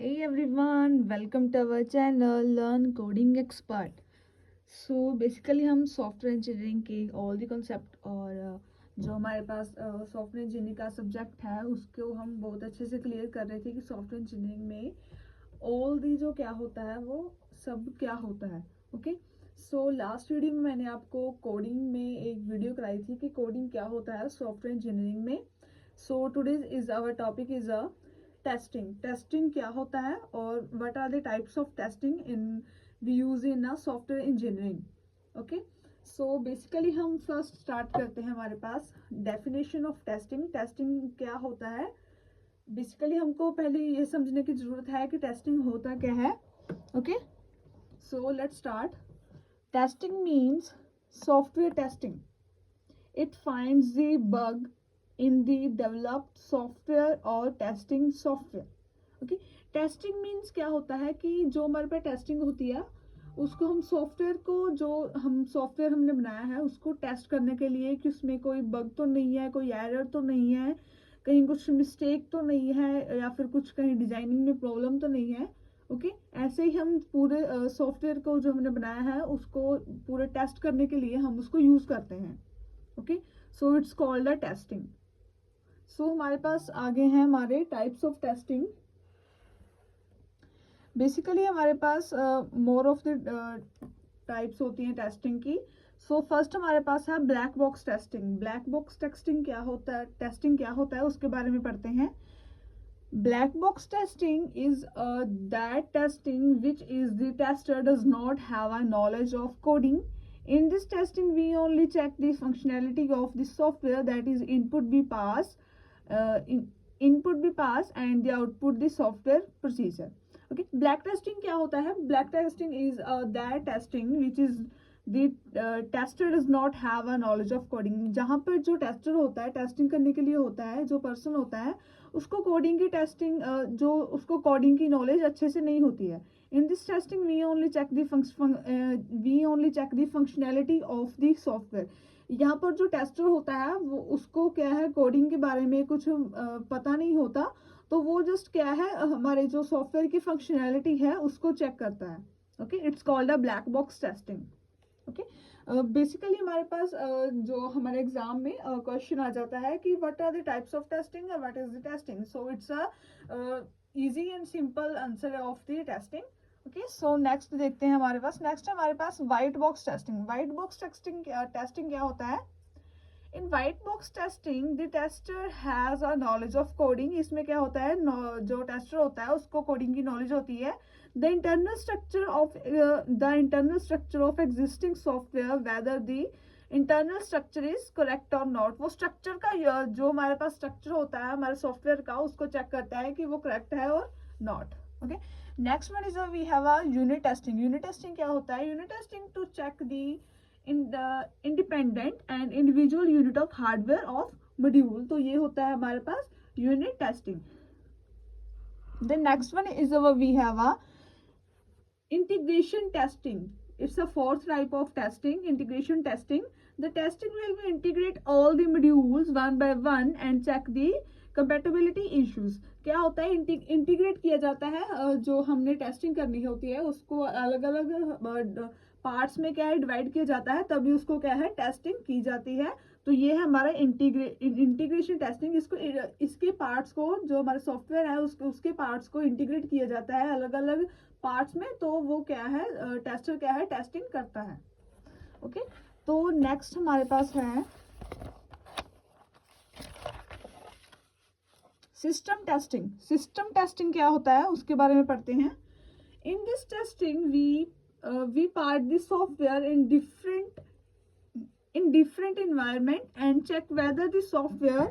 Hey everyone, welcome to our channel Learn Coding Expert. Basically हम software engineering के all the concept और जो हमारे पास सॉफ्टवेयर इंजीनियरिंग का सब्जेक्ट है उसको हम बहुत अच्छे से क्लियर कर रहे थे कि सॉफ्टवेयर इंजीनियरिंग में ऑल दी जो क्या होता है वो सब क्या होता है. ओके, सो लास्ट वीडियो में मैंने आपको कोडिंग में एक वीडियो कराई थी कि कोडिंग क्या होता है सॉफ्टवेयर इंजीनियरिंग में. So today's is our topic is testing क्या होता है और what are the types of testing in we use in a software engineering. Okay, so basically हम फर्स्ट स्टार्ट करते हैं. हमारे पास डेफिनेशन ऑफ टेस्टिंग क्या होता है. बेसिकली हमको पहले ये समझने की जरूरत है कि टेस्टिंग होता क्या है. Okay, so let's start. Testing means software testing. It finds the bug in the developed software or testing software. Okay, testing means क्या होता है कि जो हमारे पे टेस्टिंग होती है उसको हम सॉफ्टवेयर को जो हम सॉफ्टवेयर हमने बनाया है उसको टेस्ट करने के लिए कि उसमें कोई बग तो नहीं है, कोई एरर तो नहीं है, कहीं कुछ मिस्टेक तो नहीं है या फिर कुछ कहीं डिजाइनिंग में प्रॉब्लम तो नहीं है. ओके, ऐसे ही हम पूरे सॉफ्टवेयर को जो हमने बनाया है उसको पूरे टेस्ट करने के लिए हम उसको यूज करते हैं. Okay, so it's called a testing. So हमारे पास आगे हैं हमारे टाइप्स ऑफ टेस्टिंग. बेसिकली हमारे पास मोर ऑफ द टाइप्स होती हैं टेस्टिंग की. सो फर्स्ट हमारे पास है black box testing. Black box testing क्या होता है उसके बारे में पढ़ते हैं. Black box testing is that testing which is the tester does not have a knowledge of coding. In this testing, we only check the functionality of the software, that is input be pass, and the output the software procedure. Okay, black testing क्या होता है. Black testing is that testing which is the tester does not have a knowledge of coding. जहाँ पर जो tester होता है testing करने के लिए होता है, जो पर्सन होता है उसको कोडिंग की टेस्टिंग जो उसको कोडिंग की नॉलेज अच्छे से नहीं होती है. In this testing we only check the functionality of the software. यहाँ पर जो टेस्टर होता है वो उसको क्या है कोडिंग के बारे में कुछ पता नहीं होता, तो वो जस्ट क्या है हमारे जो सॉफ्टवेयर की फंक्शनैलिटी है उसको चेक करता है. Okay, it's called a black box testing. Okay, basically हमारे पास जो हमारे एग्जाम में क्वेश्चन आ जाता है कि what are the types of testing और what is the testing. So it's a easy and simple answer of the testing. Okay, so next देखते हैं हमारे पास white box testing. White box testing क्या होता है. In white box testing the tester has a knowledge of coding. इसमें क्या होता है जो टेस्टर होता है उसको कोडिंग की नॉलेज होती है. The internal structure of existing software, whether the internal structure is correct or not. वो स्ट्रक्चर का जो हमारे पास स्ट्रक्चर होता है हमारे सॉफ्टवेयर का उसको चेक करता है कि वो करेक्ट है और not. Okay, next one is we have a unit testing. Unit testing क्या होता है. Unit testing to check the independent and individual unit of hardware of module. तो ये होता है हमारे पास unit testing. Then next one is we have a integration testing. It's a fourth type of testing, integration testing. The testing will be integrate all the modules one by one and check the compatibility issues. क्या होता है integrate किया जाता है जो हमने testing करनी होती है उसको अलग अलग पार्ट्स में क्या है डिवाइड किया जाता है तभी उसको क्या है टेस्टिंग की जाती है. तो ये है हमारा इंटीग्रेशन टेस्टिंग. इसके पार्ट्स को जो हमारा सॉफ्टवेयर है उसके पार्ट्स को इंटीग्रेट किया जाता है अलग अलग पार्ट्स में, तो वो क्या है टेस्टर क्या है टेस्टिंग करता है. ओके, तो नेक्स्ट हमारे पास है सिस्टम टेस्टिंग. सिस्टम टेस्टिंग क्या होता है उसके बारे में पढ़ते हैं. In this testing we part the software in different environment and check whether the software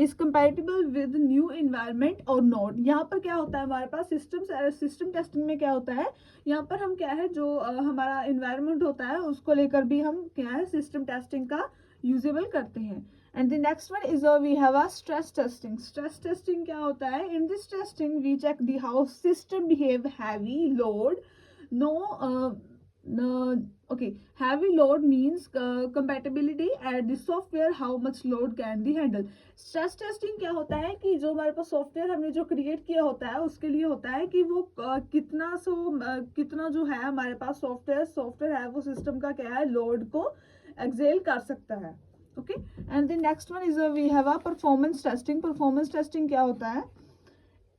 is compatible with new environment or not. यहाँ पर क्या होता है हमारे पास सिस्टम टेस्टिंग में क्या होता है यहाँ पर हम क्या है जो हमारा environment होता है उसको लेकर भी हम क्या है सिस्टम टेस्टिंग का यूजेबल करते हैं. And the next one is we have a stress testing. Stress testing क्या होता है. In this testing we check the how system behave heavy load, no Okay, heavy load means compatibility at the software, how much load can be handle. Stress testing क्या होता है कि जो हमारे पास software हमने जो क्रिएट किया होता है उसके लिए होता है कि वो कितना जो है हमारे पास सॉफ्टवेयर है वो सिस्टम का क्या है लोड को एक्सेल कर सकता है. Okay, and the next one is we have a performance testing. Performance testing क्या होता है?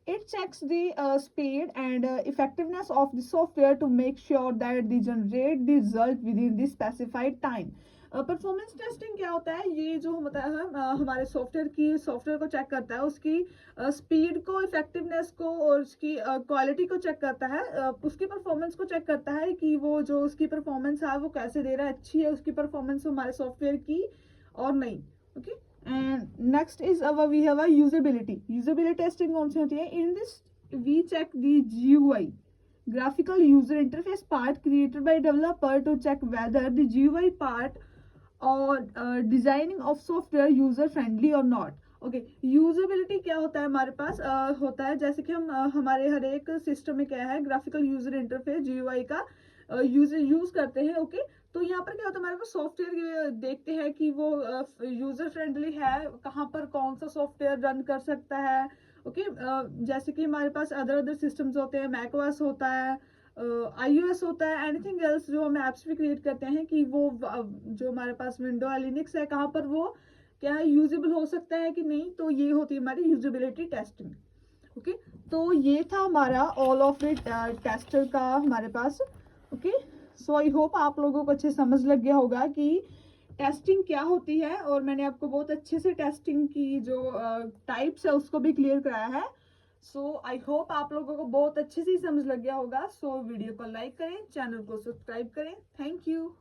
It checks the speed and effectiveness of the software to make sure that they generate the result within the specified time. Performance testing क्या होता है? ये जो होता है हमारे सॉफ्टवेयर को चेक करता है, उसकी स्पीड को, इफेक्टिवनेस को और उसकी क्वालिटी को चेक करता है, उसकी परफॉर्मेंस को चेक करता है कि वो जो उसकी परफॉर्मेंस है वो कैसे दे रहा है, अच्छी है उसकी परफॉर्मेंस हमारे सॉफ्टवेयर की और नहीं. Okay, and next is we have a usability testing कौन सी होती है? In this we check the GUI, graphical user interface part created by developer to check whether the GUI part or designing of software user friendly or not. Okay, usability क्या होता है हमारे पास? होता है जैसे कि हम हमारे हर एक सिस्टम में क्या है ग्राफिकल यूजर इंटरफेस GUI का यूज करते हैं. ओके, तो यहाँ पर क्या होता है हमारे पास सॉफ्टवेयर देखते हैं कि वो यूजर फ्रेंडली है, कहाँ पर कौन सा सॉफ्टवेयर रन कर सकता है. ओके, जैसे कि हमारे पास अदर सिस्टम्स होते हैं, मैकओएस होता है, iOS होता है, एनीथिंग एल्स जो हम ऐप्स भी क्रिएट करते हैं कि वो जो हमारे पास विंडो है, लिनक्स है, कहाँ पर वो क्या है यूजेबल हो सकता है कि नहीं. तो ये होती है हमारी यूजेबिलिटी टेस्टिंग. ओके, तो ये था हमारा ऑल ऑफ इट टेस्टर का हमारे पास. ओके, सो आई होप आप लोगों को अच्छे समझ लग गया होगा कि टेस्टिंग क्या होती है, और मैंने आपको बहुत अच्छे से टेस्टिंग की जो टाइप्स है उसको भी क्लियर कराया है. सो आई होप आप लोगों को बहुत अच्छे से समझ लग गया होगा. सो वीडियो को लाइक करें, चैनल को सब्सक्राइब करें. Thank you.